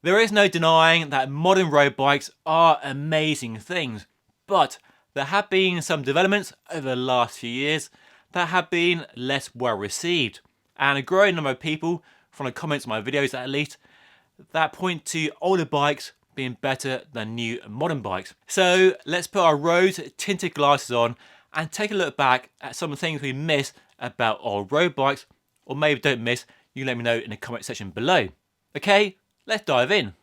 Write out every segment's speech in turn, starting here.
There is no denying that modern road bikes are amazing things, but there have been some developments over the last few years that have been less well received, and a growing number of people, from the comments on my videos at least, that point to older bikes being better than new modern bikes. So let's put our rose tinted glasses on and take a look back at some of the things we miss about old road bikes, or maybe don't miss. You can let me know in the comment section below. Okay, let's dive in.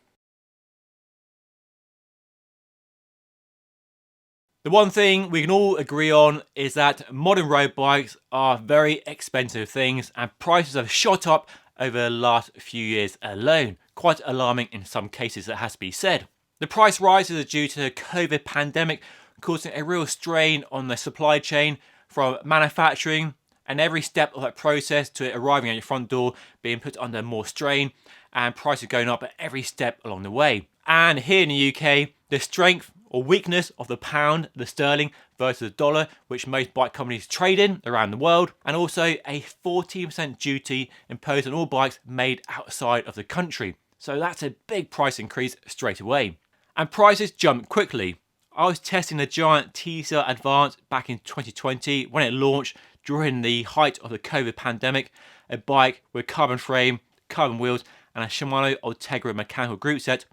The one thing we can all agree on is that modern road bikes are very expensive things, and prices have shot up over the last few years alone. Quite alarming in some cases, that has to be said. The price rises are due to the COVID pandemic, causing a real strain on the supply chain from manufacturing, and every step of that process to it arriving at your front door being put under more strain, and prices going up at every step along the way. And here in the UK, the strength or weakness of the pound, the sterling, versus the dollar, which most bike companies trade in around the world, and also a 14% duty imposed on all bikes made outside of the country. So that's a big price increase straight away. And prices jump quickly. I was testing the giant T-Cell Advance back in 2020 when it launched during the height of the COVID pandemic, a bike with carbon frame, carbon wheels, and a Shimano Ultegra mechanical group set,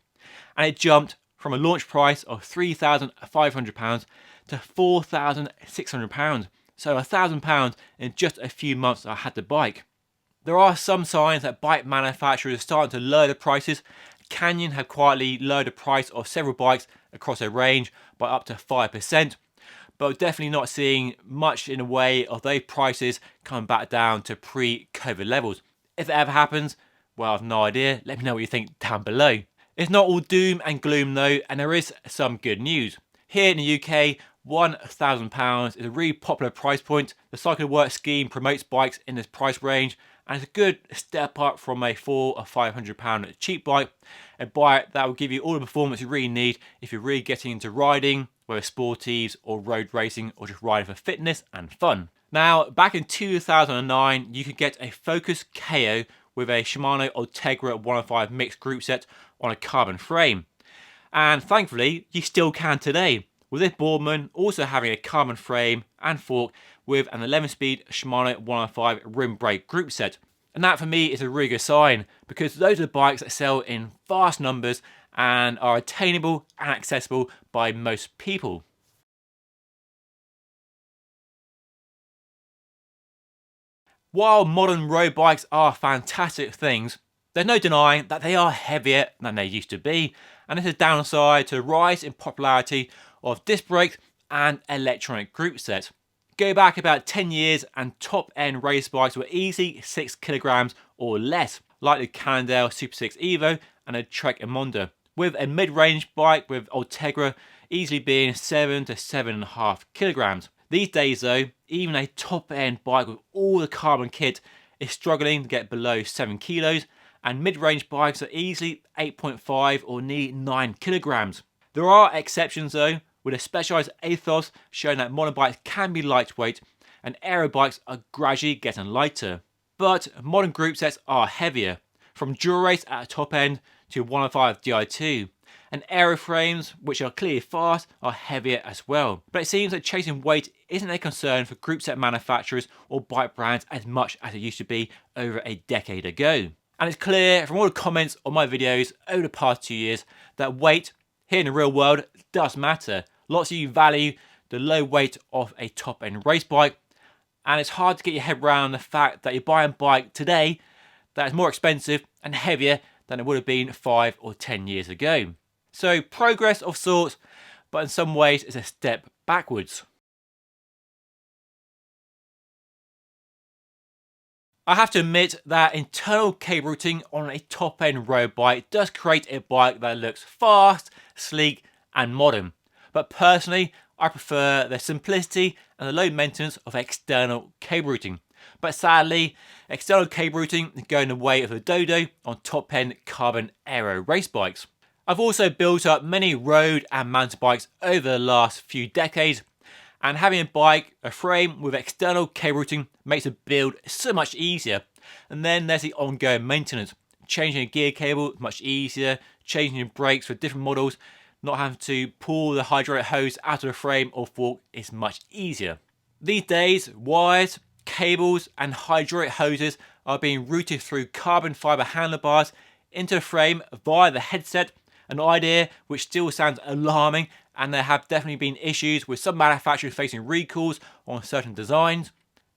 and it jumped from a launch price of £3,500 to £4,600, so £1,000 in just a few months I had the bike. There are some signs that bike manufacturers are starting to lower the prices. Canyon have quietly lowered the price of several bikes across their range by up to 5%, but we're definitely not seeing much in the way of those prices coming back down to pre-COVID levels. If it ever happens, well, I've no idea. Let me know what you think down below. It's not all doom and gloom though, and there is some good news. Here in the UK, £1,000 is a really popular price point. The Cycle to Work scheme promotes bikes in this price range, and it's a good step up from a £400 or £500 cheap bike. A bike that will give you all the performance you really need if you're really getting into riding, whether sportives or road racing or just riding for fitness and fun. Now, back in 2009, you could get a Focus KO with a Shimano Ultegra 105 mixed group set on a carbon frame. And thankfully, you still can today, with this Boardman also having a carbon frame and fork with an 11-speed Shimano 105 rim brake group set. And that for me is a really good sign, because those are the bikes that sell in vast numbers and are attainable and accessible by most people. While modern road bikes are fantastic things, there's no denying that they are heavier than they used to be, and this is a downside to the rise in popularity of disc brakes and electronic group sets. Go back about 10 years and top-end race bikes were easily 6 kilograms or less, like the Cannondale Super 6 Evo and the Trek Emonda, with a mid-range bike with Ultegra easily being 7 to 7.5 kilograms. These days though, even a top-end bike with all the carbon kit is struggling to get below 7 kilos, and mid-range bikes are easily 8.5 or nearly 9 kilograms. There are exceptions though, with a specialised ethos showing that modern bikes can be lightweight and aero bikes are gradually getting lighter. But modern group sets are heavier, from Dura-Race at the top end to 105 Di2, and aeroframes, which are clearly fast, are heavier as well. But it seems that chasing weight isn't a concern for group set manufacturers or bike brands as much as it used to be over a decade ago. And it's clear from all the comments on my videos over the past 2 years that weight here in the real world does matter. Lots of you value the low weight of a top-end race bike, and it's hard to get your head around the fact that you're buying a bike today that is more expensive and heavier than it would have been 5 or 10 years ago. So progress of sorts, but in some ways it's a step backwards. I have to admit that internal cable routing on a top-end road bike does create a bike that looks fast, sleek and modern. But personally, I prefer the simplicity and the low maintenance of external cable routing. But sadly, external cable routing is going the way of the dodo on top-end carbon aero race bikes. I've also built up many road and mountain bikes over the last few decades, and having a frame with external cable routing makes the build so much easier. And then there's the ongoing maintenance, changing a gear cable is much easier, changing your brakes for different models, not having to pull the hydraulic hose out of the frame or fork is much easier. These days, wires, cables and hydraulic hoses are being routed through carbon fibre handlebars into the frame via the headset, an idea which still sounds alarming, and there have definitely been issues with some manufacturers facing recalls on certain designs.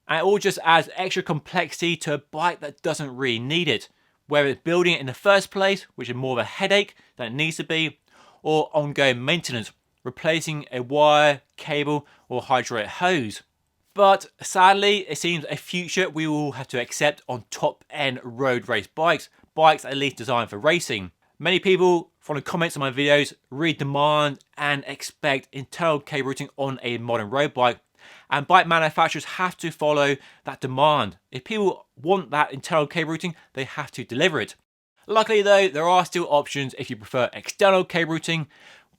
And it all just adds extra complexity to a bike that doesn't really need it, whether it's building it in the first place, which is more of a headache than it needs to be, or ongoing maintenance, replacing a wire, cable or hydraulic hose. But sadly, it seems a future we will have to accept on top-end road race bikes at least designed for racing. Many people from the comments on my videos really demand and expect internal cable routing on a modern road bike, and bike manufacturers have to follow that demand. If people want that internal cable routing, they have to deliver it. Luckily though, there are still options if you prefer external cable routing,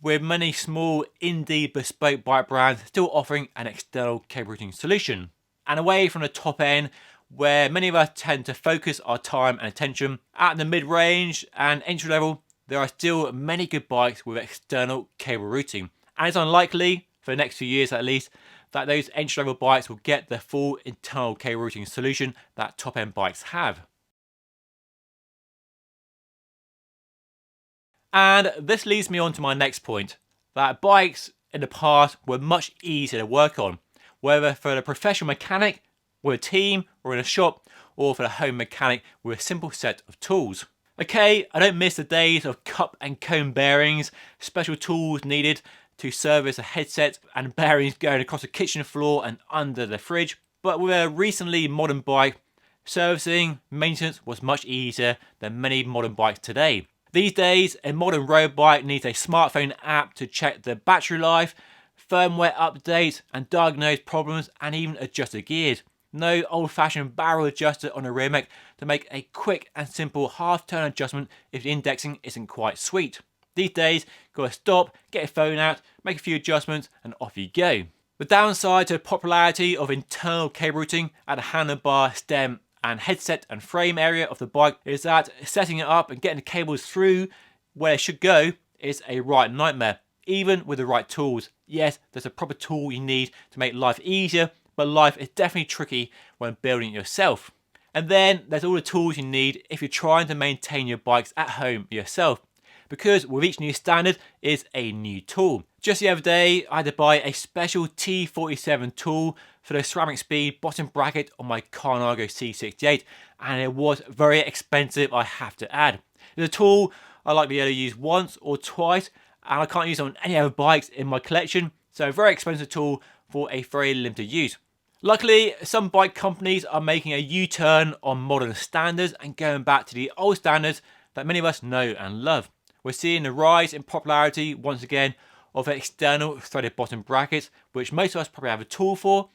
with many small indie bespoke bike brands still offering an external cable routing solution. And away from the top end, where many of us tend to focus our time and attention, at the mid-range and entry level, there are still many good bikes with external cable routing. And it's unlikely, for the next few years at least, that those entry-level bikes will get the full internal cable routing solution that top-end bikes have. And this leads me on to my next point, that bikes in the past were much easier to work on, whether for the professional mechanic, with a team or in a shop, or for the home mechanic with a simple set of tools. Okay, I don't miss the days of cup and cone bearings, special tools needed to service a headset and bearings going across the kitchen floor and under the fridge, but with a recently modern bike, servicing, maintenance was much easier than many modern bikes today. These days, a modern road bike needs a smartphone app to check the battery life, firmware updates and diagnose problems and even adjust the gears. No old-fashioned barrel adjuster on a rear mech to make a quick and simple half-turn adjustment if the indexing isn't quite sweet. These days, gotta stop, get your phone out, make a few adjustments and off you go. The downside to the popularity of internal cable routing at the handlebar, stem and headset and frame area of the bike is that setting it up and getting the cables through where it should go is a right nightmare, even with the right tools. Yes, there's a proper tool you need to make life easier, but life is definitely tricky when building it yourself. And then there's all the tools you need if you're trying to maintain your bikes at home yourself, because with each new standard is a new tool. Just the other day, I had to buy a special T47 tool for the ceramic speed bottom bracket on my Carnago C68, and it was very expensive, I have to add. It's a tool I like to be able to use once or twice, and I can't use it on any other bikes in my collection, so a very expensive tool for a very limited use. Luckily, some bike companies are making a U-turn on modern standards and going back to the old standards that many of us know and love. We're seeing the rise in popularity once again of external threaded bottom brackets, which most of us probably have a tool for,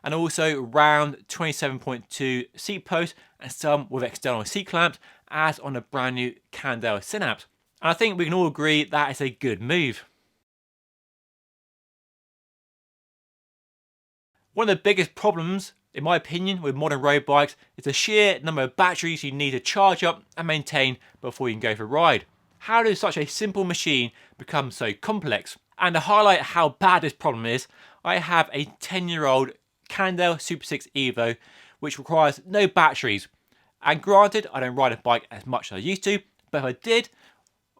and also round 27.2 seat posts and some with external seat clamps, as on a brand new Candel Synapse. And I think we can all agree that is a good move. One of the biggest problems, in my opinion, with modern road bikes is the sheer number of batteries you need to charge up and maintain before you can go for a ride. How does such a simple machine become so complex? And to highlight how bad this problem is, I have a 10-year-old Candel Super 6 Evo which requires no batteries. And granted, I don't ride a bike as much as I used to, but if I did,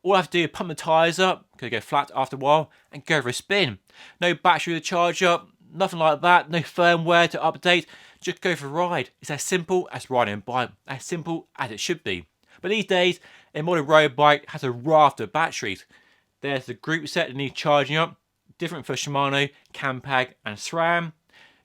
all I have to do is pump the tyres up, because they go flat after a while, and go for a spin. No battery to charge up, nothing like that, no firmware to update, just go for a ride. It's as simple as riding a bike, as simple as it should be. But these days, a modern road bike has a raft of batteries. There's the group set that needs charging up, different for Shimano, Campag and SRAM.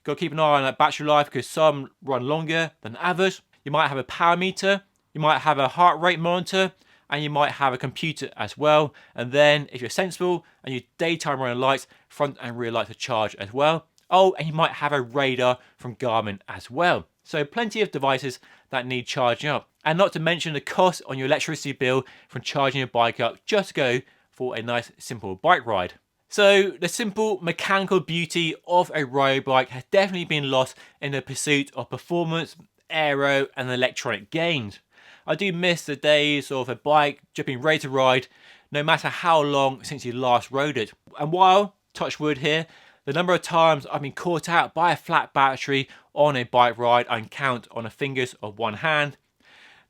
Got to keep an eye on that battery life because some run longer than others. You might have a power meter, you might have a heart rate monitor, and you might have a computer as well. And then if you're sensible and your daytime running lights, front and rear lights are charged as well. Oh, and you might have a radar from Garmin as well. So plenty of devices that need charging up. And not to mention the cost on your electricity bill from charging your bike up just to go for a nice simple bike ride. So the simple mechanical beauty of a road bike has definitely been lost in the pursuit of performance, aero and electronic gains. I do miss the days of a bike just being ready to ride, no matter how long since you last rode it. And while, touch wood here, the number of times I've been caught out by a flat battery on a bike ride I can count on the fingers of one hand,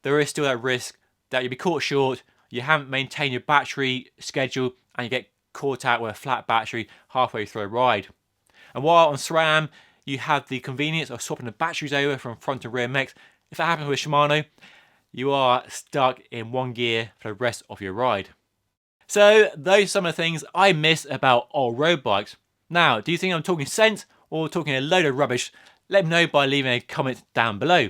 there is still that risk that you'll be caught short, you haven't maintained your battery schedule, and you get caught out with a flat battery halfway through a ride. And while on SRAM, you have the convenience of swapping the batteries over from front to rear mechs, if that happens with Shimano, you are stuck in one gear for the rest of your ride. So those are some of the things I miss about old road bikes. Now, do you think I'm talking sense or talking a load of rubbish? Let me know by leaving a comment down below.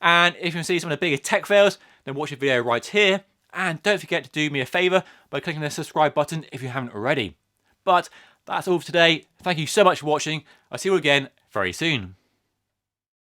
And if you want to see some of the bigger tech fails, then watch the video right here. And don't forget to do me a favour by clicking the subscribe button if you haven't already. But that's all for today. Thank you so much for watching. I'll see you all again very soon.